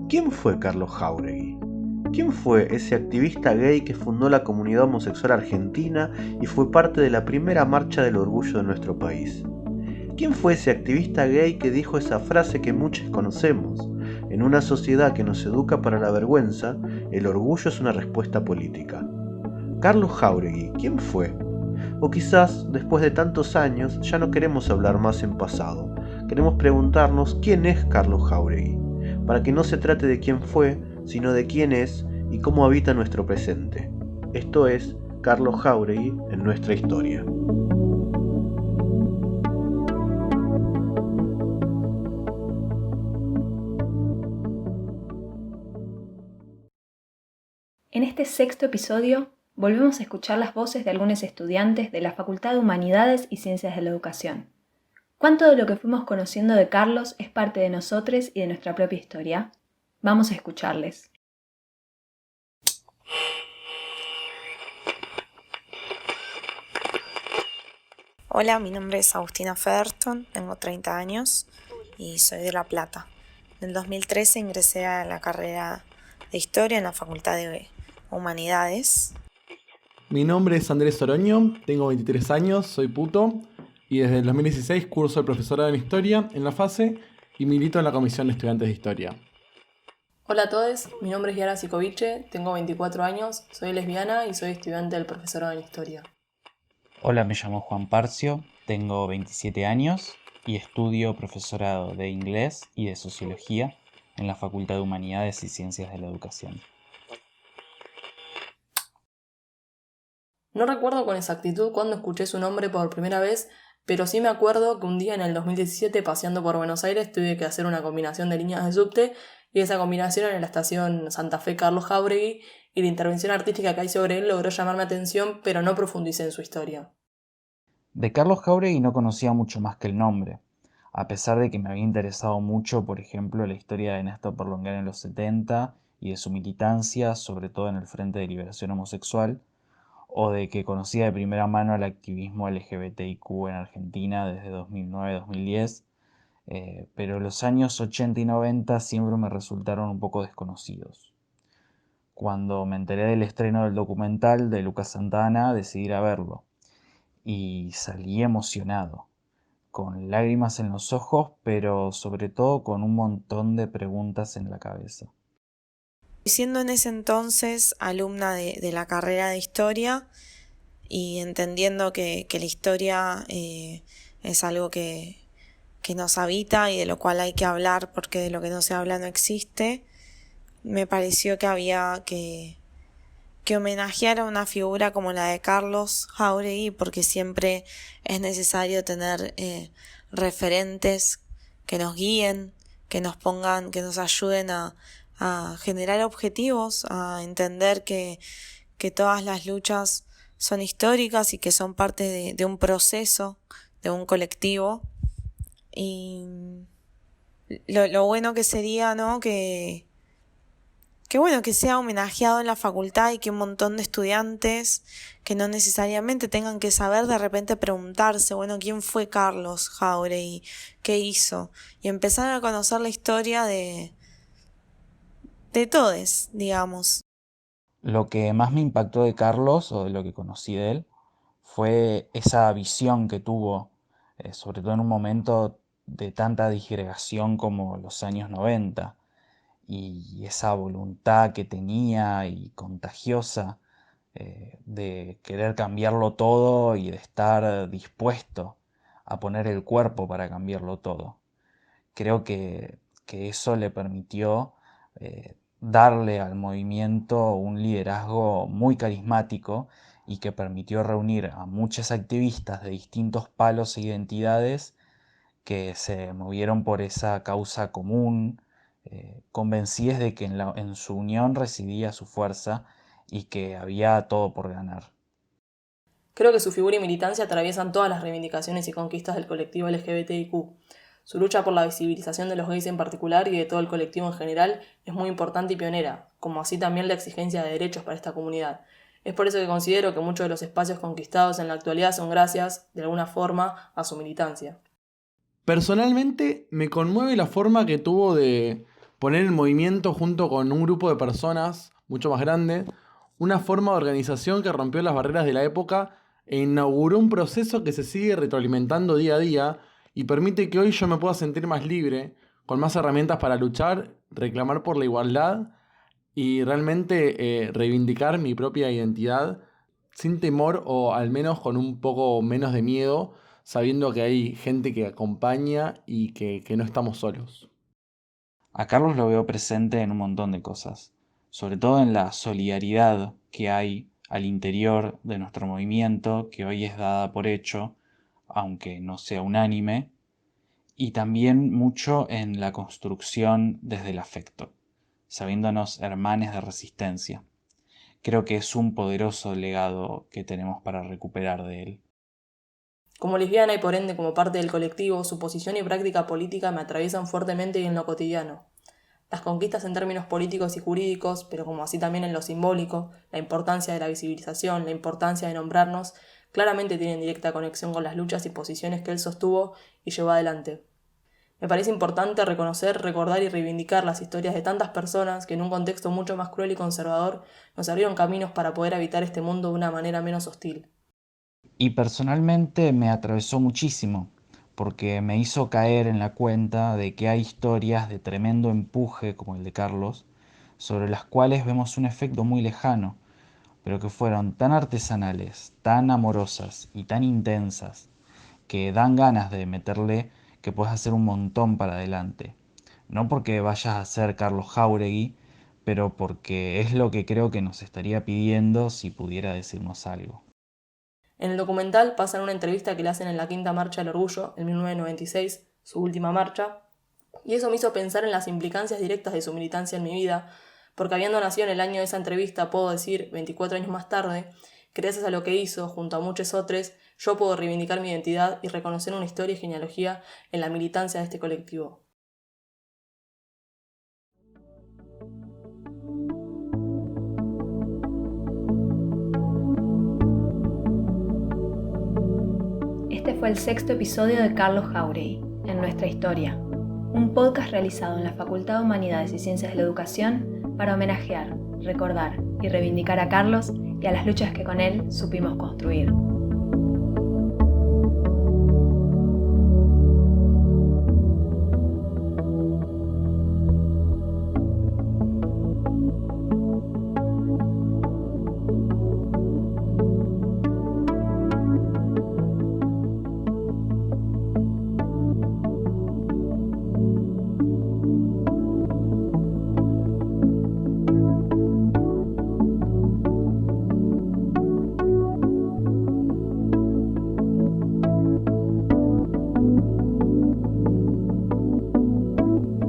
¿Quién fue Carlos Jáuregui? ¿Quién fue ese activista gay que fundó la comunidad homosexual argentina y fue parte de la primera marcha del orgullo de nuestro país? ¿Quién fue ese activista gay que dijo esa frase que muchos conocemos? En una sociedad que nos educa para la vergüenza, el orgullo es una respuesta política. Carlos Jáuregui, ¿quién fue? O quizás, después de tantos años, ya no queremos hablar más en pasado. Queremos preguntarnos quién es Carlos Jáuregui, para que no se trate de quién fue, sino de quién es y cómo habita nuestro presente. Esto es Carlos Jáuregui en nuestra historia. En este sexto episodio, volvemos a escuchar las voces de algunos estudiantes de la Facultad de Humanidades y Ciencias de la Educación. ¿Cuánto de lo que fuimos conociendo de Carlos es parte de nosotros y de nuestra propia historia? Vamos a escucharles. Hola, mi nombre es Agustina Featherstone, tengo 30 años y soy de La Plata. En el 2013 ingresé a la carrera de Historia en la Facultad de Humanidades. Mi nombre es Andrés Oroño, tengo 23 años, soy puto y desde el 2016 curso de profesorado en Historia en la FASE y milito en la Comisión de Estudiantes de Historia. Hola a todos, mi nombre es Yara Sikoviche, tengo 24 años, soy lesbiana y soy estudiante del profesorado en Historia. Hola, me llamo Juan Parcio, tengo 27 años y estudio profesorado de inglés y de sociología en la Facultad de Humanidades y Ciencias de la Educación. No recuerdo con exactitud cuándo escuché su nombre por primera vez, pero sí me acuerdo que un día en el 2017, paseando por Buenos Aires, tuve que hacer una combinación de líneas de subte y esa combinación era en la estación Santa Fe Carlos Jáuregui y la intervención artística que hay sobre él logró llamar mi atención, pero no profundicé en su historia. De Carlos Jáuregui no conocía mucho más que el nombre, a pesar de que me había interesado mucho, por ejemplo, la historia de Néstor Porlonguera en los 70 y de su militancia, sobre todo en el Frente de Liberación Homosexual, o de que conocía de primera mano el activismo LGBTIQ en Argentina desde 2009-2010, pero los años 80 y 90 siempre me resultaron un poco desconocidos. Cuando me enteré del estreno del documental de Lucas Santana, decidí ir a verlo, y salí emocionado, con lágrimas en los ojos, pero sobre todo con un montón de preguntas en la cabeza. Siendo en ese entonces alumna de la carrera de Historia y entendiendo que la historia es algo que nos habita y de lo cual hay que hablar porque de lo que no se habla no existe, me pareció que había que homenajear a una figura como la de Carlos Jáuregui, porque siempre es necesario tener referentes que nos guíen, que nos pongan, que nos ayuden a generar objetivos, a entender que todas las luchas son históricas y que son parte de un proceso, de un colectivo. Y lo bueno que sería, ¿no?, que sea homenajeado en la facultad y que un montón de estudiantes que no necesariamente tengan que saber, de repente preguntarse, bueno, ¿quién fue Carlos Jáuregui? ¿Qué hizo? Y empezar a conocer la historia de todos, digamos. Lo que más me impactó de Carlos, o de lo que conocí de él, fue esa visión que tuvo, sobre todo en un momento de tanta disgregación como los años 90, y esa voluntad que tenía y contagiosa de querer cambiarlo todo y de estar dispuesto a poner el cuerpo para cambiarlo todo. Creo que eso le permitió darle al movimiento un liderazgo muy carismático y que permitió reunir a muchos activistas de distintos palos e identidades que se movieron por esa causa común, convencidos de que en su unión residía su fuerza y que había todo por ganar. Creo que su figura y militancia atraviesan todas las reivindicaciones y conquistas del colectivo LGBTIQ. Su lucha por la visibilización de los gays en particular y de todo el colectivo en general es muy importante y pionera, como así también la exigencia de derechos para esta comunidad. Es por eso que considero que muchos de los espacios conquistados en la actualidad son gracias, de alguna forma, a su militancia. Personalmente me conmueve la forma que tuvo de poner en movimiento junto con un grupo de personas mucho más grande, una forma de organización que rompió las barreras de la época e inauguró un proceso que se sigue retroalimentando día a día y permite que hoy yo me pueda sentir más libre, con más herramientas para luchar, reclamar por la igualdad y realmente reivindicar mi propia identidad sin temor o al menos con un poco menos de miedo, sabiendo que hay gente que acompaña y que no estamos solos. A Carlos lo veo presente en un montón de cosas, sobre todo en la solidaridad que hay al interior de nuestro movimiento, que hoy es dada por hecho, aunque no sea unánime, y también mucho en la construcción desde el afecto, sabiéndonos hermanes de resistencia. Creo que es un poderoso legado que tenemos para recuperar de él. Como lesbiana y por ende como parte del colectivo, su posición y práctica política me atraviesan fuertemente y en lo cotidiano. Las conquistas en términos políticos y jurídicos, pero como así también en lo simbólico, la importancia de la visibilización, la importancia de nombrarnos, claramente tienen directa conexión con las luchas y posiciones que él sostuvo y llevó adelante. Me parece importante reconocer, recordar y reivindicar las historias de tantas personas que en un contexto mucho más cruel y conservador nos abrieron caminos para poder habitar este mundo de una manera menos hostil. Y personalmente me atravesó muchísimo, porque me hizo caer en la cuenta de que hay historias de tremendo empuje, como el de Carlos, sobre las cuales vemos un efecto muy lejano, pero que fueron tan artesanales, tan amorosas y tan intensas, que dan ganas de meterle que puedes hacer un montón para adelante. No porque vayas a ser Carlos Jáuregui, pero porque es lo que creo que nos estaría pidiendo si pudiera decirnos algo. En el documental pasan una entrevista que le hacen en la Quinta Marcha del Orgullo, en 1996, su última marcha, y eso me hizo pensar en las implicancias directas de su militancia en mi vida, porque habiendo nacido en el año de esa entrevista, puedo decir, 24 años más tarde, que gracias a lo que hizo, junto a muchos otros, yo puedo reivindicar mi identidad y reconocer una historia y genealogía en la militancia de este colectivo. Este fue el 6º episodio de Carlos Jáuregui, En Nuestra Historia, un podcast realizado en la Facultad de Humanidades y Ciencias de la Educación para homenajear, recordar y reivindicar a Carlos y a las luchas que con él supimos construir.